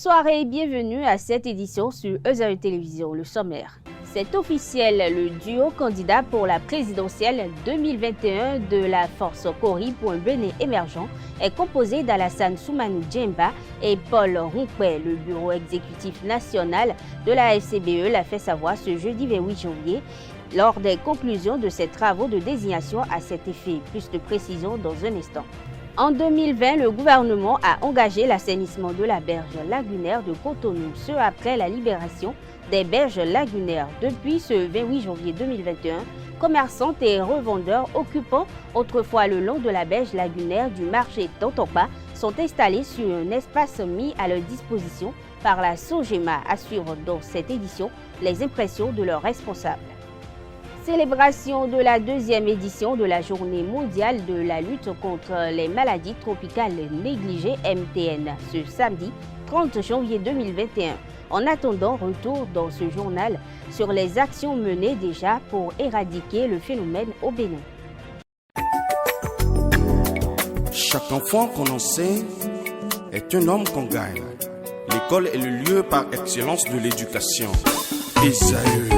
Bonsoir et bienvenue à cette édition sur EZAE Télévision, le sommaire. C'est officiel, le duo candidat pour la présidentielle 2021 de la Force Kori pour un Bénin émergent est composé d'Alassane Soumanou Djemba et Paul Ronquet. Le bureau exécutif national de la FCBE l'a fait savoir ce jeudi 28 janvier lors des conclusions de ses travaux de désignation à cet effet. Plus de précisions dans un instant. En 2020, le gouvernement a engagé l'assainissement de la berge lagunaire de Cotonou, ce après la libération des berges lagunaires. Depuis ce 28 janvier 2021, commerçantes et revendeurs occupant autrefois le long de la berge lagunaire du marché Tontomba sont installés sur un espace mis à leur disposition par la SOGEMA, assurant dans cette édition les impressions de leurs responsables. Célébration de la deuxième édition de la Journée mondiale de la lutte contre les maladies tropicales négligées MTN ce samedi 30 janvier 2021. En attendant, retour dans ce journal sur les actions menées déjà pour éradiquer le phénomène au Bénin. Chaque enfant qu'on enseigne est un homme qu'on gagne. L'école est le lieu par excellence de l'éducation. EZAE.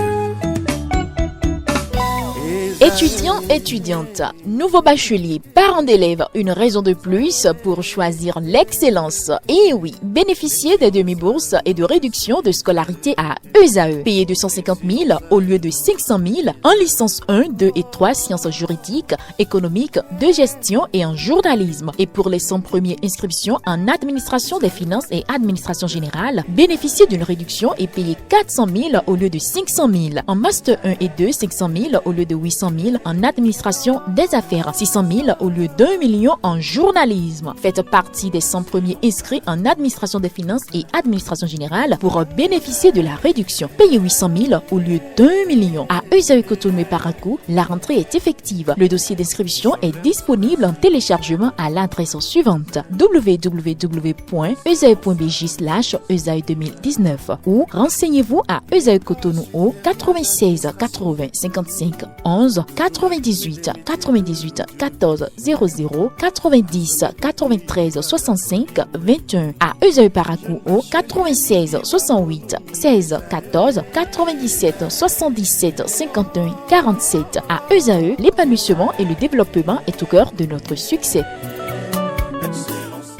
Étudiants, étudiantes, nouveaux bacheliers, parents d'élèves, une raison de plus pour choisir l'excellence. Et oui, bénéficier des demi-bourses et de réductions de scolarité à EZAE. Payer 250 000 au lieu de 500 000 en licence 1, 2 et 3 sciences juridiques, économiques, de gestion et en journalisme. Et pour les 100 premières inscriptions en administration des finances et administration générale, bénéficier d'une réduction et payer 400 000 au lieu de 500 000. En master 1 et 2, 500 000 au lieu de 800 000 en administration des affaires, 600 000 au lieu d'1 million en journalisme. Faites partie des 100 premiers inscrits en administration des finances et administration générale pour bénéficier de la réduction. Payez 800 000 au lieu d'1 million. À EZAE Cotonou et Parakou, la rentrée est effective. Le dossier d'inscription est disponible en téléchargement à l'adresse suivante www.ezae.bj/EZAE 2019 ou renseignez-vous à EZAE Cotonou au 96 80 55 11 98 98 14 00 90 93 65 21 à EZAE Parakou au 96 68 16 14 97 77 51 47 à EZAE, l'épanouissement et le développement est au cœur de notre succès.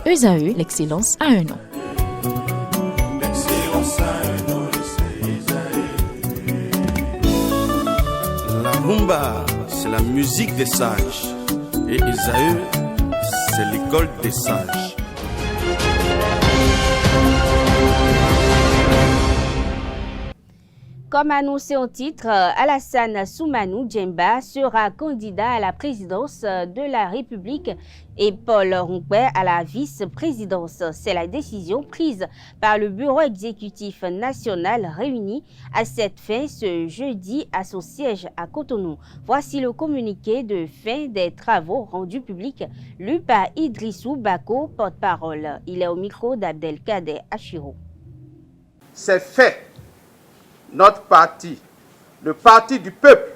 EZAE, l'excellence a un nom. La rumba, c'est la musique des sages. Et EZAE, c'est l'école des sages. Comme annoncé en titre, Alassane Soumanou Djemba sera candidat à la présidence de la République et Paul Ronquet à la vice-présidence. C'est la décision prise par le bureau exécutif national réuni à cette fin ce jeudi à son siège à Cotonou. Voici le communiqué de fin des travaux rendus publics lu par Idrissou Bako, porte-parole. Il est au micro d'Abdelkader Achiro. C'est fait. Notre parti, le parti du peuple,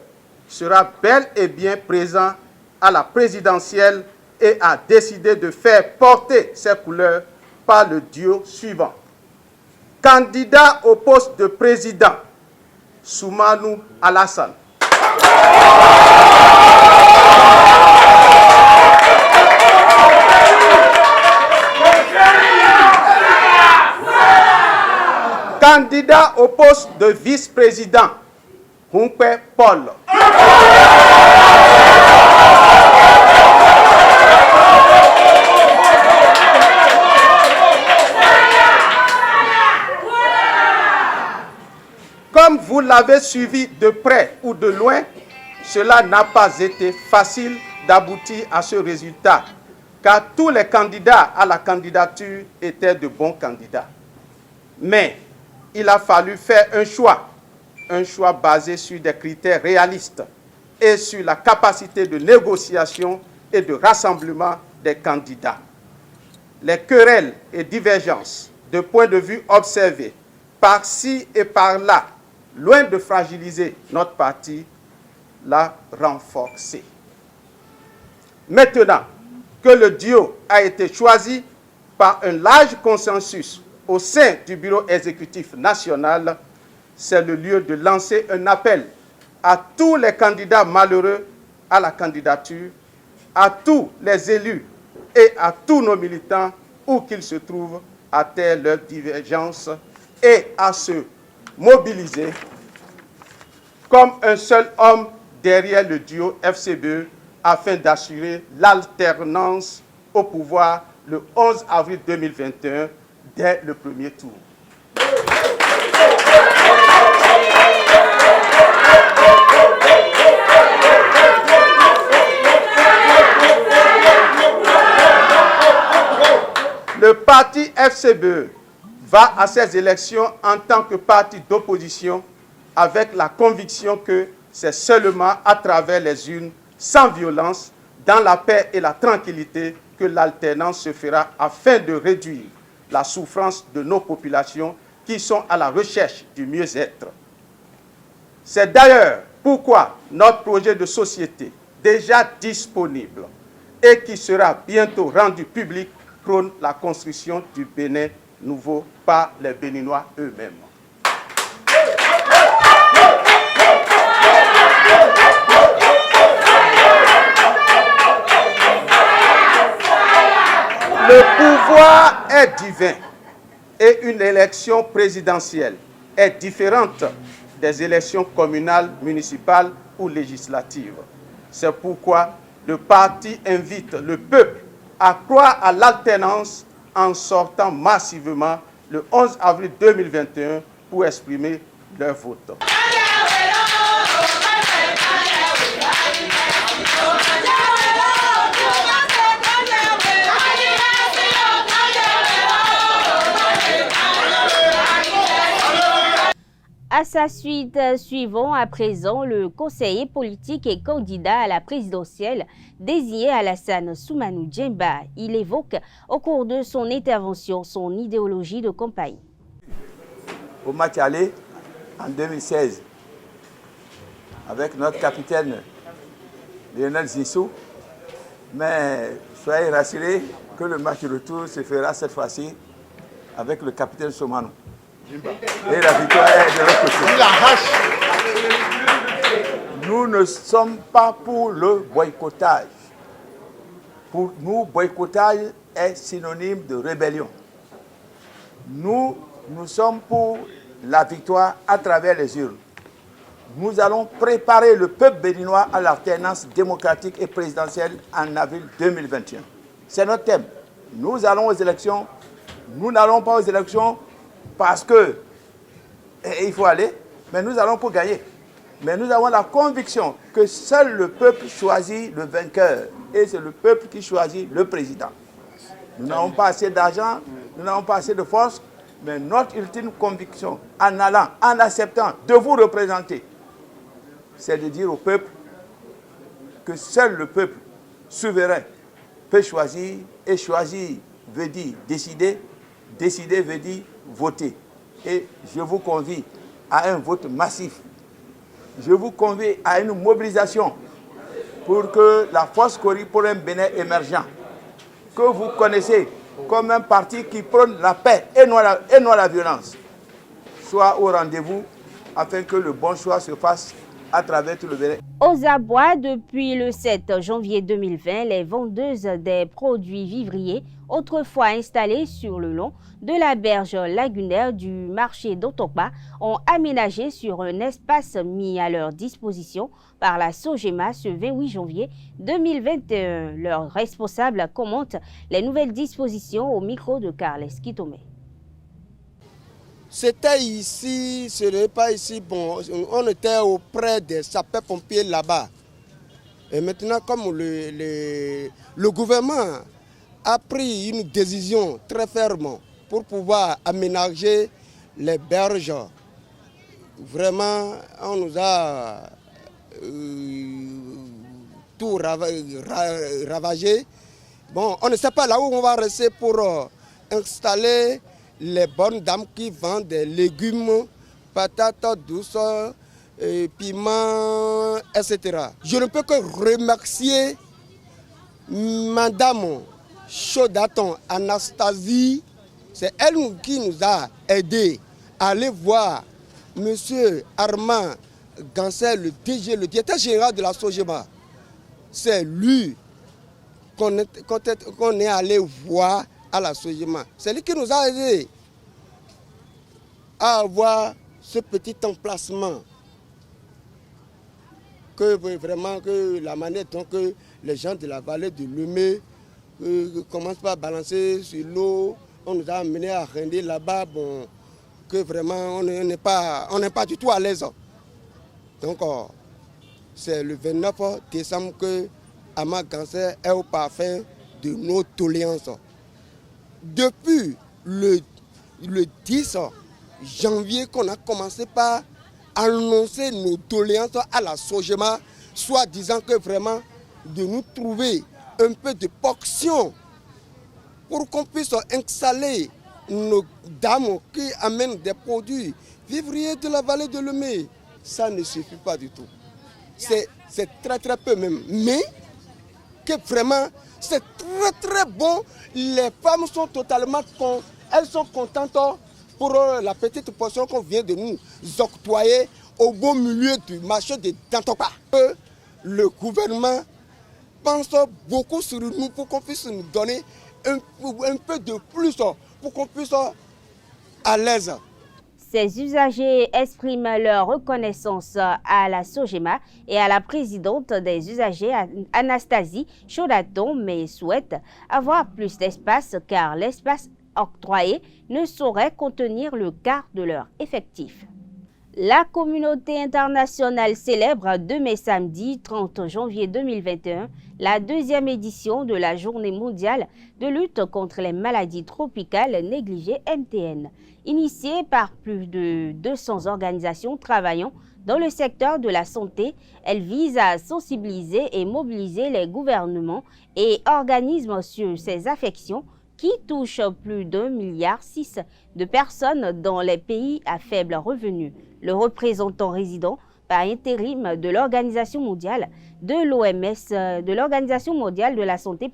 sera bel et bien présent à la présidentielle et a décidé de faire porter ses couleurs par le duo suivant. Candidat au poste de président, Soumanou Alassane. Candidat au poste de vice-président, Ronquet Paul. Comme vous l'avez suivi de près ou de loin, cela n'a pas été facile d'aboutir à ce résultat, car tous les candidats à la candidature étaient de bons candidats. Mais il a fallu faire un choix basé sur des critères réalistes et sur la capacité de négociation et de rassemblement des candidats. Les querelles et divergences de points de vue observés par-ci et par-là, loin de fragiliser notre parti, l'a renforcé. Maintenant que le duo a été choisi par un large consensus au sein du bureau exécutif national, c'est le lieu de lancer un appel à tous les candidats malheureux à la candidature, à tous les élus et à tous nos militants, où qu'ils se trouvent, à taire leurs divergences et à se mobiliser comme un seul homme derrière le duo FCBE afin d'assurer l'alternance au pouvoir le 11 avril 2021 dès le premier tour. Le parti FCBE va à ces élections en tant que parti d'opposition avec la conviction que c'est seulement à travers les urnes, sans violence, dans la paix et la tranquillité, que l'alternance se fera afin de réduire la souffrance de nos populations qui sont à la recherche du mieux-être. C'est d'ailleurs pourquoi notre projet de société, déjà disponible et qui sera bientôt rendu public, prône la construction du Bénin nouveau par les Béninois eux-mêmes. Le pouvoir est divin et une élection présidentielle est différente des élections communales, municipales ou législatives. C'est pourquoi le parti invite le peuple à croire à l'alternance en sortant massivement le 11 avril 2021 pour exprimer leur vote. À sa suite, suivons à présent le conseiller politique et candidat à la présidentielle désigné Alassane Soumanou Djemba. Il évoque au cours de son intervention son idéologie de campagne. Au match aller en 2016 avec notre capitaine Lionel Zissou, mais soyez rassurés que le match retour se fera cette fois-ci avec le capitaine Soumanou. Et la victoire est de notre côté. Nous ne sommes pas pour le boycottage. Pour nous, boycottage est synonyme de rébellion. Nous sommes pour la victoire à travers les urnes. Nous allons préparer le peuple béninois à l'alternance démocratique et présidentielle en avril 2021. C'est notre thème. Nous allons aux élections. Nous n'allons pas aux élections parce qu'il faut aller, mais nous allons pour gagner. Mais nous avons la conviction que seul le peuple choisit le vainqueur et c'est le peuple qui choisit le président. Nous n'avons pas assez d'argent, nous n'avons pas assez de force, mais notre ultime conviction en allant, en acceptant de vous représenter, c'est de dire au peuple que seul le peuple souverain peut choisir, et choisir veut dire décider, décider veut dire voter. Et je vous convie à un vote massif. Je vous convie à une mobilisation pour que la force Kori pour un Bénin émergent, que vous connaissez comme un parti qui prône la paix et non la violence, soit au rendez-vous afin que le bon choix se fasse à travers tout le Bénin. Aux abois, depuis le 7 janvier 2020, les vendeuses des produits vivriers, autrefois installées sur le long de la berge lagunaire du marché d'Otokpa, ont aménagé sur un espace mis à leur disposition par la Sogema ce 28 janvier 2021. Leurs responsables commentent les nouvelles dispositions au micro de Carles Kitome. C'était ici, ce n'est pas ici. Bon, on était auprès des sapeurs-pompiers là-bas. Et maintenant, comme le gouvernement a pris une décision très ferme pour pouvoir aménager les berges, vraiment, on nous a tout ravagé. Bon, on ne sait pas là où on va rester pour installer les bonnes dames qui vendent des légumes, patates douces, piments, etc. Je ne peux que remercier Madame Chaudaton Anastasie C'est elle qui nous a aidés à aller voir M. Armand Ganser, le DG, le directeur général de la SOGEMA. C'est lui qu'on est allé voir à la SOGEMA. C'est lui qui nous a aidés à avoir ce petit emplacement. Que vraiment, que la manière dont que les gens de la vallée de Lemay commencent par balancer sur l'eau, on nous a amenés à render là-bas, bon, que vraiment on n'est pas du tout à l'aise. Donc c'est le 29 décembre que Armand Ganser est au parfum de nos doléances. Depuis le 10 janvier qu'on a commencé par annoncer nos doléances à la SOGEMA, soit disant que vraiment de nous trouver un peu de portion pour qu'on puisse installer nos dames qui amènent des produits vivriers de la vallée de Lemay. Ça ne suffit pas du tout. C'est très très peu même. Mais que vraiment c'est très très bon. Les femmes sont totalement elles sont contentes pour la petite portion qu'on vient de nous octroyer au beau milieu du marché de Dantopa. Le gouvernement pense beaucoup sur nous pour qu'on puisse nous donner un peu de plus pour qu'on puisse être à l'aise. Ces usagers expriment leur reconnaissance à la SOGEMA et à la présidente des usagers, Anastasie Chaudaton, mais souhaitent avoir plus d'espace car l'espace octroyé ne saurait contenir le quart de leur effectif. La communauté internationale célèbre demain samedi 30 janvier 2021 la deuxième édition de la Journée mondiale de lutte contre les maladies tropicales négligées MTN. Initiée par plus de 200 organisations travaillant dans le secteur de la santé, elle vise à sensibiliser et mobiliser les gouvernements et organismes sur ces affections qui touchent plus d'1,6 milliard de personnes dans les pays à faible revenu. Le représentant résident par intérim de l'Organisation mondiale de la santé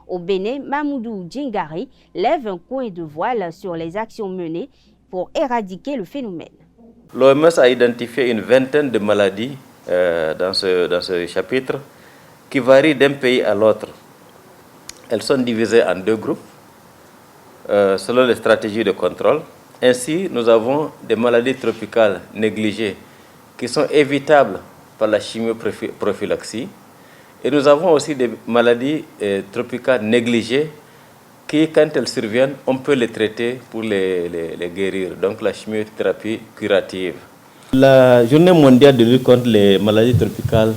au Bénin, Mamoudou Djingari, lève un coin de voile sur les actions menées pour éradiquer le phénomène. L'OMS a identifié une vingtaine de maladies dans ce chapitre qui varient d'un pays à l'autre. Elles sont divisées en deux groupes selon les stratégies de contrôle. Ainsi, nous avons des maladies tropicales négligées qui sont évitables par la chimioprophylaxie. Et nous avons aussi des maladies tropicales négligées qui, quand elles surviennent, on peut les traiter pour les guérir. Donc la chimiothérapie curative. La journée mondiale de lutte contre les maladies tropicales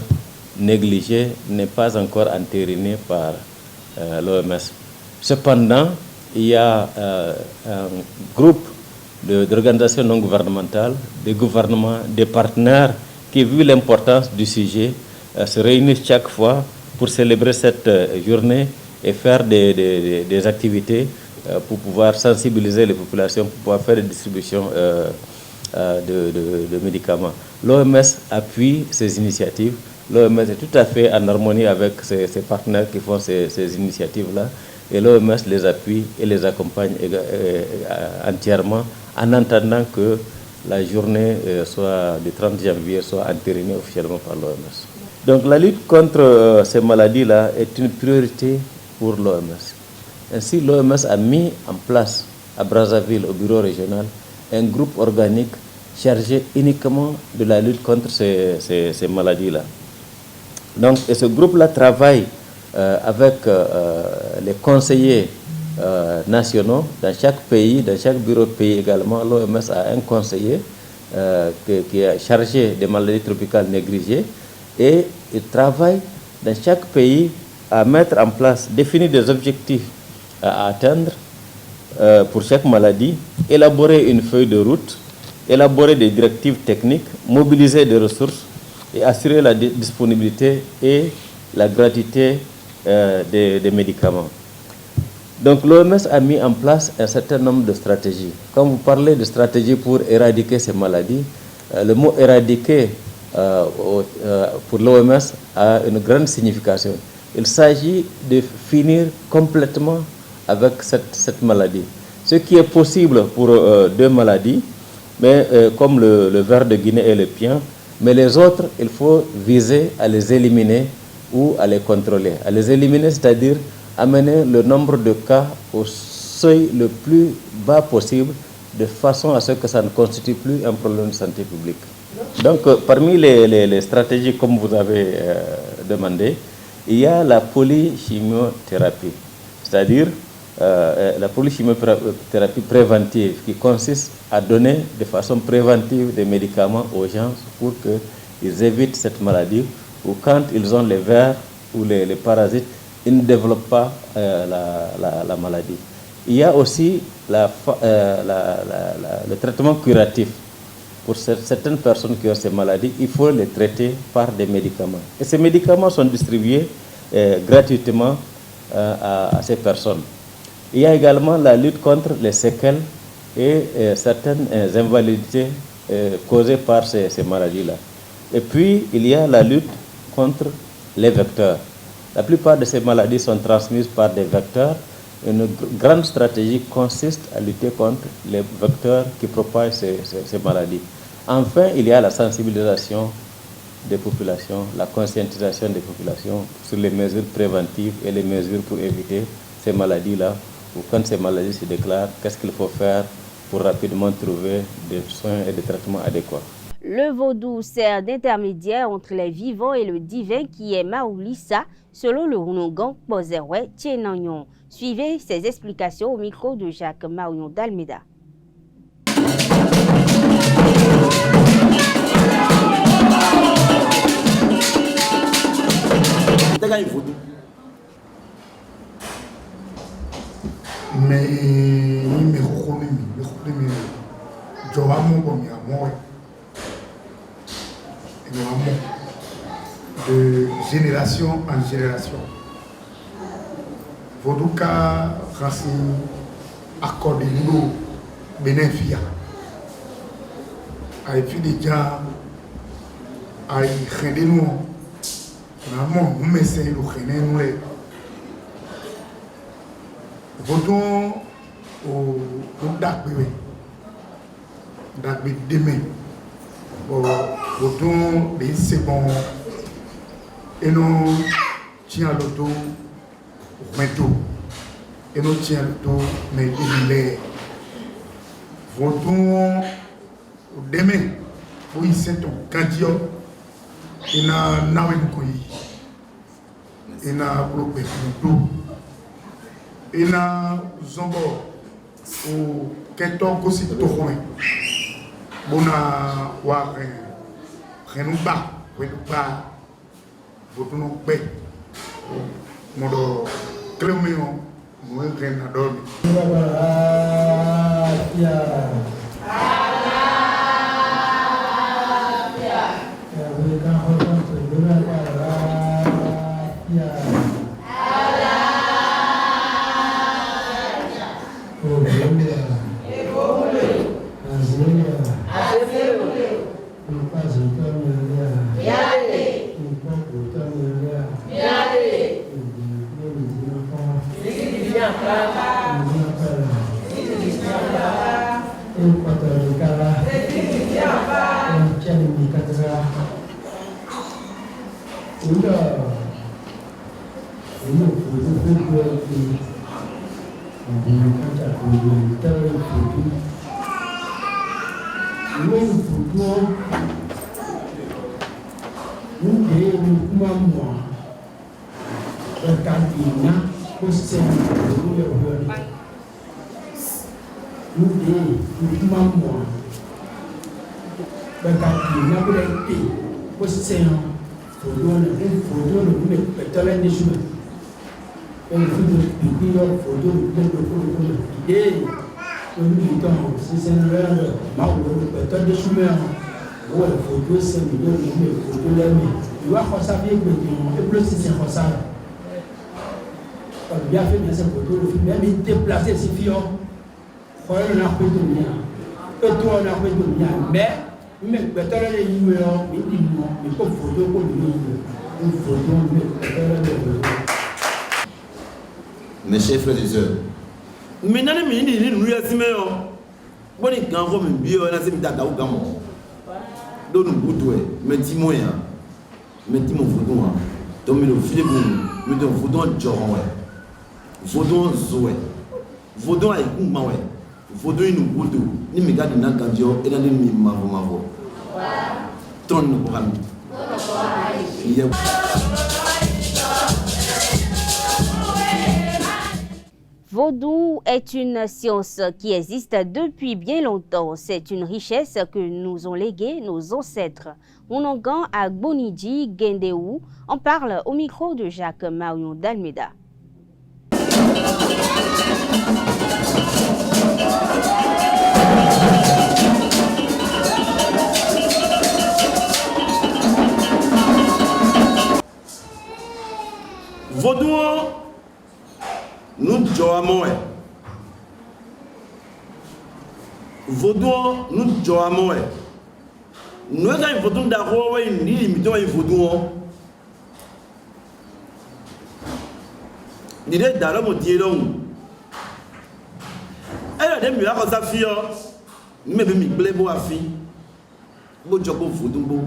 négligées n'est pas encore entérinée par l'OMS. Cependant, il y a un groupe d'organisations non gouvernementales, des gouvernements, des partenaires qui, vu l'importance du sujet, se réunissent chaque fois pour célébrer cette journée et faire des activités pour pouvoir sensibiliser les populations, pour pouvoir faire des distributions de médicaments. L'OMS appuie ces initiatives. L'OMS est tout à fait en harmonie avec ses partenaires qui font ces initiatives-là. Et l'OMS les appuie et les accompagne entièrement en attendant que la journée du 30 janvier soit entérinée officiellement par l'OMS. Donc la lutte contre ces maladies-là est une priorité pour l'OMS. Ainsi, l'OMS a mis en place à Brazzaville, au bureau régional, un groupe organique chargé uniquement de la lutte contre ces maladies-là. Donc, et ce groupe-là travaille avec les conseillers nationaux dans chaque pays, dans chaque bureau de pays également. L'OMS a un conseiller qui est chargé des maladies tropicales négligées et il travaille dans chaque pays à mettre en place, définir des objectifs à atteindre pour chaque maladie, élaborer une feuille de route, élaborer des directives techniques, mobiliser des ressources et assurer la disponibilité et la gratuité des médicaments. Donc l'OMS a mis en place un certain nombre de stratégies. Quand vous parlez de stratégies pour éradiquer ces maladies, le mot éradiquer pour l'OMS a une grande signification. Il s'agit de finir complètement avec cette maladie. Ce qui est possible pour 2 maladies, mais comme le ver de Guinée et le pian, mais les autres, il faut viser à les éliminer ou à les contrôler. À les éliminer, c'est-à-dire amener le nombre de cas au seuil le plus bas possible, de façon à ce que ça ne constitue plus un problème de santé publique. Donc, parmi les stratégies, comme vous avez demandé, il y a la polychimiothérapie, c'est-à-dire la polychimiothérapie préventive qui consiste à donner de façon préventive des médicaments aux gens pour qu'ils évitent cette maladie, ou quand ils ont les vers ou les parasites, ils ne développent pas la maladie. Il y a aussi le traitement curatif. Pour certaines personnes qui ont ces maladies, il faut les traiter par des médicaments. Et ces médicaments sont distribués gratuitement à ces personnes. Il y a également la lutte contre les séquelles et certaines invalidités causées par ces maladies-là. Et puis, il y a la lutte contre les vecteurs. La plupart de ces maladies sont transmises par des vecteurs. Une grande stratégie consiste à lutter contre les vecteurs qui propagent ces maladies. Enfin, il y a la sensibilisation des populations, la conscientisation des populations sur les mesures préventives et les mesures pour éviter ces maladies-là. Ou quand ces maladies se déclarent, qu'est-ce qu'il faut faire pour rapidement trouver des soins et des traitements adéquats. Le vaudou sert d'intermédiaire entre les vivants et le divin qui est Maoulissa, selon le Rounogan Pozeroué Tchénagnon. Suivez ces explications au micro de Jacques Marion d'Almeida. De génération en génération. Vodouka racine accordé nous bénéfice. Et puis déjà, aïe rendez nous, maman nous mettons nous rendez nous les. Vodou au dakbé demain. Vodou c'est bon. Et nous tiens le dos, et nous tiens le dos, mais il est. Votons demain, pour y c'est ton candidat, et n'a pas et n'a bloqué le dos, et n'a zombo, ou qu'est-on que c'est tout loin. Bon, on a rien pas. Votre nom paix. Mon cléméon, moi, rien à dormir. Bien fait bien cette photo, le film, même déplacer ces filles, on a fait de bien, et toi on a fait de bien, mais peut-être les numéros, mais comme photo, comme une photo, mais mes chers frères et sœurs, Maintenant, les ministres, nous sommes bon, les grands hommes, bien, on a ces méthodes au Gamon. Donc, nous boutons, mais dis-moi, mais dis-moi, vous donc, le filet, nous devons vous Joron, vous Zoé, vous donnez un coup, vous donnez une boudou, ni me garde une candio, et dans les mimavo. Ton nous pour ami. Vaudou est une science qui existe depuis bien longtemps. C'est une richesse que nous ont léguée nos ancêtres. Onongan à Bonidji, Gendéou, on parle au micro de Jacques Marion d'Almeida. Vaudou, nous jouons. Vaudou, nous jouons. Nous avons vaudou d'arroi, nous limitons un vaudou. Nous sommes dans le monde. Elle a des mieux à sa fille. Nous avons mis Blébo à fille. Nous avons vaudou.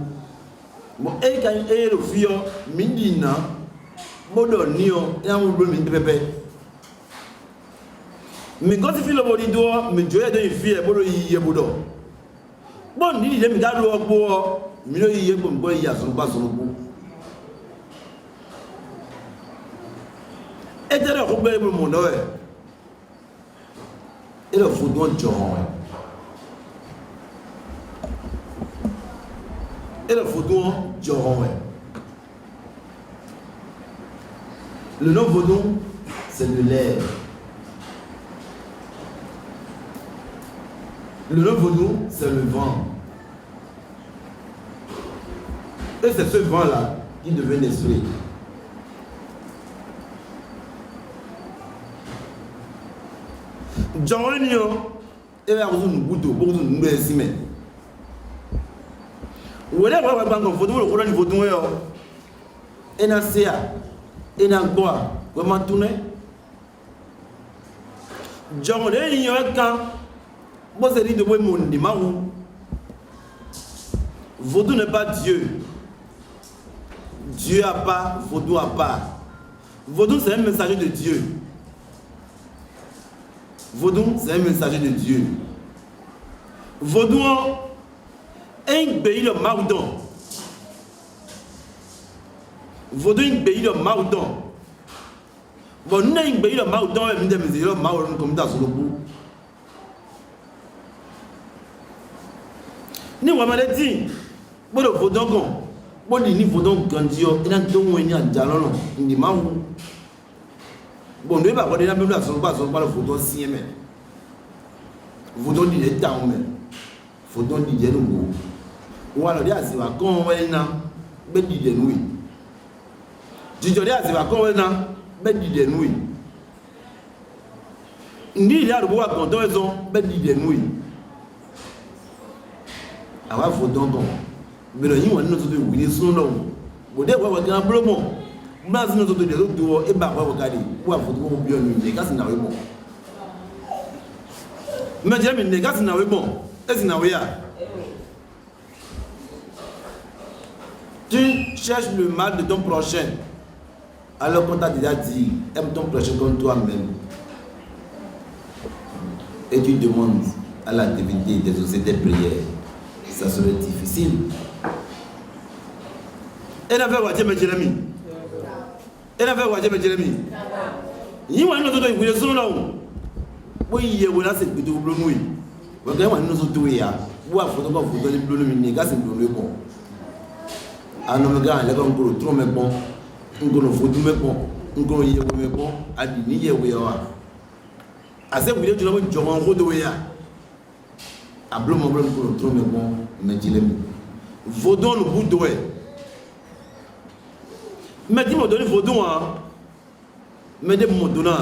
Bon, et quand elle est le fille, Mindina. Bodo nio ya ngulu mi pepe mi gosi filo bodi do mi joye de fie bodo yiye bodo bon ni de mi ga lo gbo mi lo yiye gbo mbo ya so ba so gbo e tere ko gbe mo no e lo fu do joron e lo fu do joron Le nom vaudou, c'est de l'air. Le nom vaudou, c'est le vent. Et c'est ce vent-là qui devient l'esprit. Jean-Renio, et là, vous nous goûtez, vous nous estimez. Vous voyez, vous avez un vaudou, le courant du vaudou, et dans et dans quoi comment tourner John le y a quand bon c'est dit de moi mon dimanche vaudou n'est pas Dieu. Dieu a pas, vaudou a pas. Vaudou c'est un messager de Dieu. Vaudou c'est un messager de Dieu. Vaudou est un pays de Maoudon. Vaudou un pays de Maoudon. Bon, nous avons un pays de Maoudon et nous avons un Maoudon comme ça sur le bout. Nous avons dit, bon, le Vaudon, bon, il Vaudon grandiose, il y a un don où il y a un jalon, il y a un Maoudon. Bon, nous avons dit, nous avons le Vaudon si aimé. Vaudon dit les temps, Vaudon dit les nouveaux. Ou alors, il y a un quand on va y aller, il y a nuit. Jijori aziba ko wena be dide nui ndi ya ruwa kondo ezo be dide nui awa fodon don bero yin won no to do wini sun lo bo de wa gan blomo ma zinu to do de do e ba wa gadi wa fodon mo bi onu ne kasi na we mo me je mi ne kasi na we mo esi na we ya tu cherches le mal de ton prochain. Alors qu'on t'a déjà dit, aime ton prochain comme toi-même. Et tu demandes à la divinité des sociétés prières. Ça serait difficile. Elle avait watché mes Jérémie. Elle avait watché mes Jérémie. Il y a un autre qui est sur l'eau. Oui, il y a un autre qui est sur l'eau. Il y a un autre qui est sur l'eau. Il y a un autre qui est sur l'eau. Ngono fodu meko ngono yewo meko adi ni yewo yawa ase wile jula mo jomo rodo ya ablo mo blo ko tro meko mejilem vodon le boudoué mais dis mo donner vodon hein mais de mo dona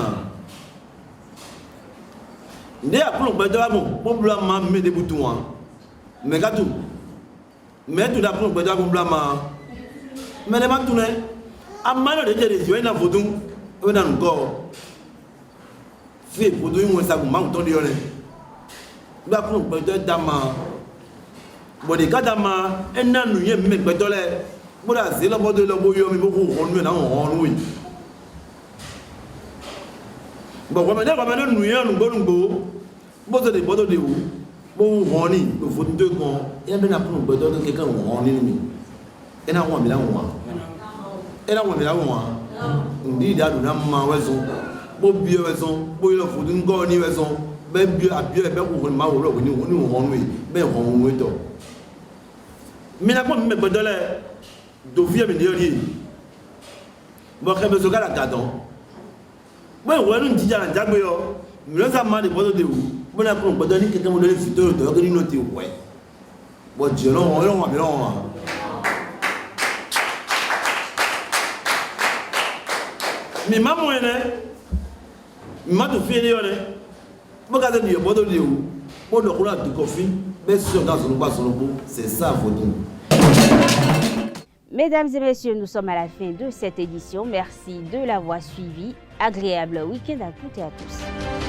ndé aplo gbedo amo bo bla ma me de boutou hein mais gatu mais tout d'aplo gbedo amo bla ma mais ne ma tourner amano de jere yo na vodun o na ngo fait produit moins ça vous manque ton de yone ba ko gbẹdọ dama bo de ka dama ena nu ye me gbẹdọ le bo da ze lo bo de lo bo yo mi bo ko honu na honu yi bo ko me de nu ye nu gbo bo de bo de wo bo honi lo fo de gan e be na pun gbẹdọ de ke kan honi mi ena won mi la won ndi da du na ma wezo bo bi wezo bo yo fo de ngo ni wezo be bi abi be ko ma wo lo ni honu yi be honu we to mi na ko me gbẹdọ le do vie mi de ri bo ke be so ga la gadon bo wo nu jija na jagbe yo mi lo sa ma de bo de wo bo na ko gbẹdọ ni keke mo le fi to to ni no ti wo e bo je lo won mi lo mi ma mo ene mi ma to fi ni yo ne bo ka de ni bo do le wo bo do kura di kofi be so ga so ba so bo c'est ça faut dire. Mesdames et messieurs, nous sommes à la fin de cette édition. Merci de l'avoir suivi. Agréable week-end à toutes et à tous.